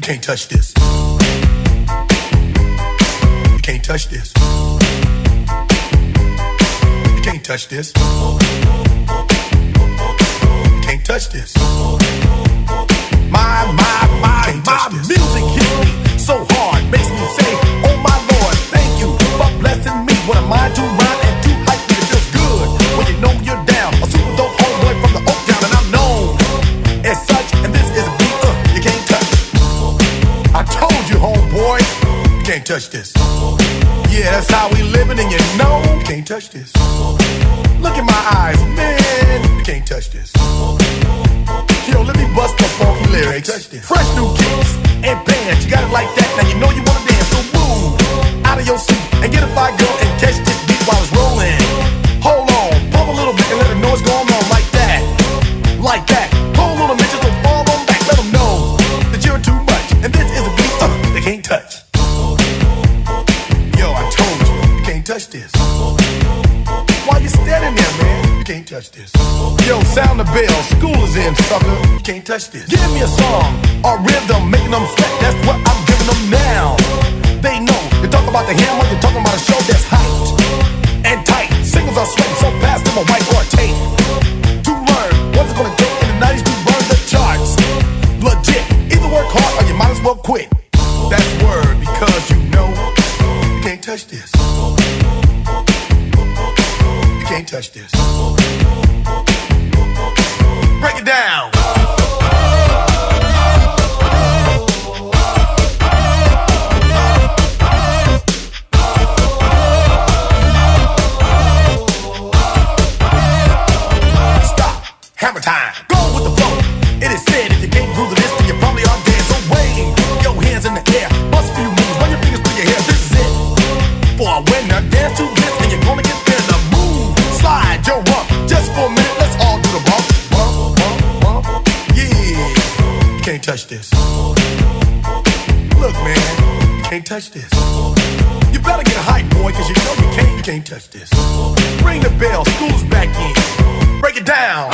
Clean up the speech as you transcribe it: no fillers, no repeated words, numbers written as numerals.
can't touch this. You can't touch this. You can't touch this. You can't touch this. My music hits me so hard, makes me say, oh my Lord, thank you for blessing me. What a mind to rhyme and to hype me, it feels good when you know you're down. A super dope homeboy from the Oak Town, and I'm known as such. And this is a beat you can't touch. I told you, homeboy, you can't touch this. Yeah, that's how we living, and you know you can't touch this. Look in my eyes, man, you can't touch this. Yo, let me bust the funky lyrics. Fresh new kicks and bands, you got it like that. Now you know you wanna dance, so move out of your seat and get a fire girl and catch this beat while it's rolling. Hold on, pump a little bit and let the noise go on like that, like that. Hold on a minute, just fall on back, let them know that you're too much. And this is a beat they can't touch. Yo, I told you, you can't touch this. Why you standing there, man? You can't touch this. Yo, sound the bell, school is in, sucker. You can't touch this. Give me a song or rhythm, making them sweat. That's what I'm giving them now. They know. You're talking about the hammer, you're talking about a show that's hyped and tight. Singles are sweating so fast, them a white or tape. To learn what's it gonna take in the 90s to burn the charts. Legit. Either work hard or you might as well quit. That's word, because you know you can't touch this. Can't touch this. Break it down. Stop. Hammer time. Go with the flow. It is said if you can't groove to this, then you probably are dead. So wave your hands in the air. Bust a few moves. Run your fingers through your hair. This is it. For a winner, dance to this, and you're gonna get there. The move. Slide your rump, just for a minute, let's all do the bump. Bump, bump, bump, yeah. You can't touch this. Look, man, you can't touch this. You better get hype, boy, cause you know you can't touch this. Ring the bell, school's back in. Break it down.